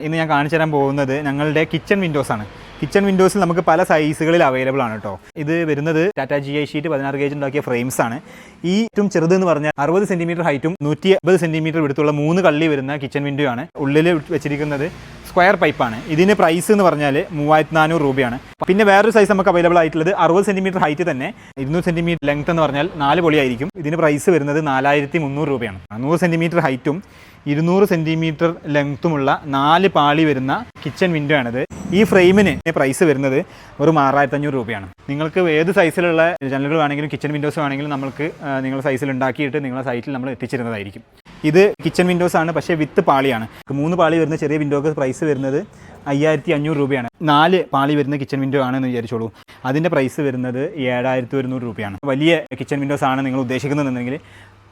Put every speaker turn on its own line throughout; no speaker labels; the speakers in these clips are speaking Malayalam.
ഇന്ന് ഞാൻ കാണിച്ചു തരാൻ പോകുന്നത് ഞങ്ങളുടെ കിച്ചൺ വിൻഡോസ് ആണ്. കിച്ചൺ വിൻഡോസിൽ നമുക്ക് പല സൈസുകളിൽ അവൈലബിൾ ആണ് കേട്ടോ. ഇത് വരുന്നത് ടാറ്റ GI ഷീറ്റ് 16 ഗേജ് ഉണ്ടാക്കിയ ഫ്രെയിംസ് ആണ്. ഈ ഏറ്റവും ചെറുതെന്ന് പറഞ്ഞാൽ 60 സെൻറ്റിമീറ്റർ ഹൈറ്റും 150 സെൻറ്റിമീറ്റർ വിടുത്തുള്ള 3 കള്ളി വരുന്ന കിച്ചൺ വിൻഡോ ആണ്. ഉള്ളിൽ വെച്ചിരിക്കുന്നത് സ്ക്വയർ പൈപ്പാണ്. ഇതിന് പ്രൈസ് എന്ന് പറഞ്ഞാൽ 3400 രൂപയാണ്. പിന്നെ വേറൊരു സൈസ് നമുക്ക് അവൈലബിൾ ആയിട്ടുള്ളത് 60 സെൻറ്റിമീറ്റർ ഹൈറ്റ് തന്നെ 200 സെൻറ്റിമീറ്റർ ലെങ്ത് എന്ന് പറഞ്ഞാൽ 4 പൊളിയായിരിക്കും. ഇതിന് പ്രൈസ് വരുന്നത് 4300 രൂപയാണ്. 100 സെൻറ്റിമീറ്റർ ഹൈറ്റും 200 സെൻറ്റിമീറ്റർ ലെങ്ത്തുമുള്ള 4 പാളി വരുന്ന കിച്ചൺ വിൻഡോ ആണിത്. ഈ ഫ്രെയിമിന് പ്രൈസ് വരുന്നത് വെറും 6500 രൂപയാണ്. നിങ്ങൾക്ക് ഏത് സൈസിലുള്ള ജനലുകൾ വേണമെങ്കിലും കിച്ചൺ വിൻഡോസ് വേണമെങ്കിലും നമുക്ക് നിങ്ങളുടെ സൈസിൽ ഉണ്ടാക്കിയിട്ട് നിങ്ങളുടെ സൈറ്റിൽ നമ്മൾ എത്തിച്ചിരുന്നതായിരിക്കും. ഇത് കിച്ചൺ വിൻഡോസ് ആണ്, പക്ഷേ വിത്ത് പാളിയാണ്. 3 പാളി വരുന്ന ചെറിയ വിൻഡോക്ക് പ്രൈസ് വരുന്നത് 5500 രൂപയാണ്. 4 പാളി വരുന്ന കിച്ചൺ വിൻഡോ ആണെന്ന് വിചാരിച്ചോളൂ. അതിൻ്റെ പ്രൈസ് വരുന്നത് 7100 രൂപയാണ്. വലിയ കിച്ചൺ വിൻഡോസ് ആണ് നിങ്ങൾ ഉദ്ദേശിക്കുന്നതെന്നുണ്ടെങ്കിൽ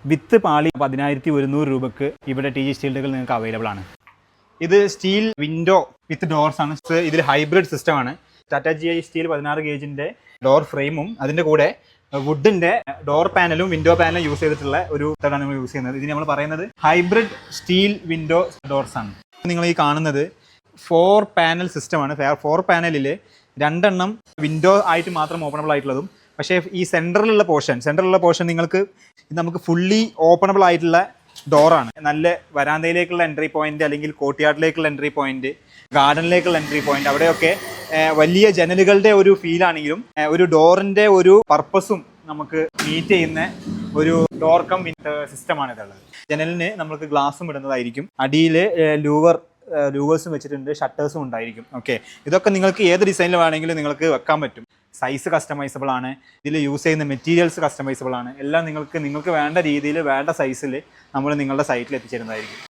വിത്ത് പാളി 10100 രൂപയ്ക്ക് ഇവിടെ TG സ്റ്റീലുകൾ നിങ്ങൾക്ക് അവൈലബിൾ ആണ്. ഇത് സ്റ്റീൽ വിൻഡോ വിത്ത് ഡോർസ് ആണ്. ഇതിൽ ഹൈബ്രിഡ് സിസ്റ്റമാണ്. ടാറ്റ GI സ്റ്റീൽ 16 ഗേജിൻ്റെ ഡോർ ഫ്രെയിമും അതിൻ്റെ കൂടെ വുഡിൻ്റെ ഡോർ പാനലും വിൻഡോ പാനലും യൂസ് ചെയ്തിട്ടുള്ള ഒരു ഇതാണ് നമ്മൾ യൂസ് ചെയ്യുന്നത്. ഇതിന് നമ്മൾ പറയുന്നത് ഹൈബ്രിഡ് സ്റ്റീൽ വിൻഡോ ഡോർസ് ആണ്. നിങ്ങൾ ഈ കാണുന്നത് 4 പാനൽ സിസ്റ്റമാണ്. 4 പാനലിൽ 2 എണ്ണം വിൻഡോ ആയിട്ട് മാത്രം ഓപ്പണബിൾ ആയിട്ടുള്ളതും, പക്ഷേ ഈ സെൻറ്ററിലുള്ള പോർഷൻ നിങ്ങൾക്ക് നമുക്ക് ഫുള്ളി ഓപ്പണബിൾ ആയിട്ടുള്ള ഡോറാണ്. നല്ല വരാന്തയിലേക്കുള്ള എൻട്രി പോയിന്റ്, അല്ലെങ്കിൽ കോർട്ട്യാർഡിലേക്കുള്ള എൻട്രി പോയിന്റ്, ഗാർഡനിലേക്കുള്ള എൻട്രി പോയിന്റ്, അവിടെയൊക്കെ വലിയ ജനലുകളുടെ ഒരു ഫീലാണെങ്കിലും ഒരു ഡോറിൻ്റെ ഒരു പർപ്പസും നമുക്ക് മീറ്റ് ചെയ്യുന്ന ഒരു ഡോർ കം സിസ്റ്റമാണ് ഇതുള്ളത്. ജനലിന് നമുക്ക് ഗ്ലാസും ഇടുന്നതായിരിക്കും. അടിയിൽ ലൂവേഴ്സും വെച്ചിട്ടുണ്ട്, ഷട്ടേഴ്സും ഉണ്ടായിരിക്കും. ഓക്കെ, ഇതൊക്കെ നിങ്ങൾക്ക് ഏത് ഡിസൈനിൽ വേണമെങ്കിലും നിങ്ങൾക്ക് വെക്കാൻ പറ്റും. സൈസ് കസ്റ്റമൈസബിൾ ആണ്. ഇതിൽ യൂസ് ചെയ്യുന്ന മെറ്റീരിയൽസ് കസ്റ്റമൈസബിൾ ആണ്. എല്ലാം നിങ്ങൾക്ക് വേണ്ട രീതിയിൽ വേണ്ട സൈസിൽ നമ്മൾ നിങ്ങളുടെ സൈറ്റിൽ എത്തിച്ചേരുന്നതായിരിക്കും.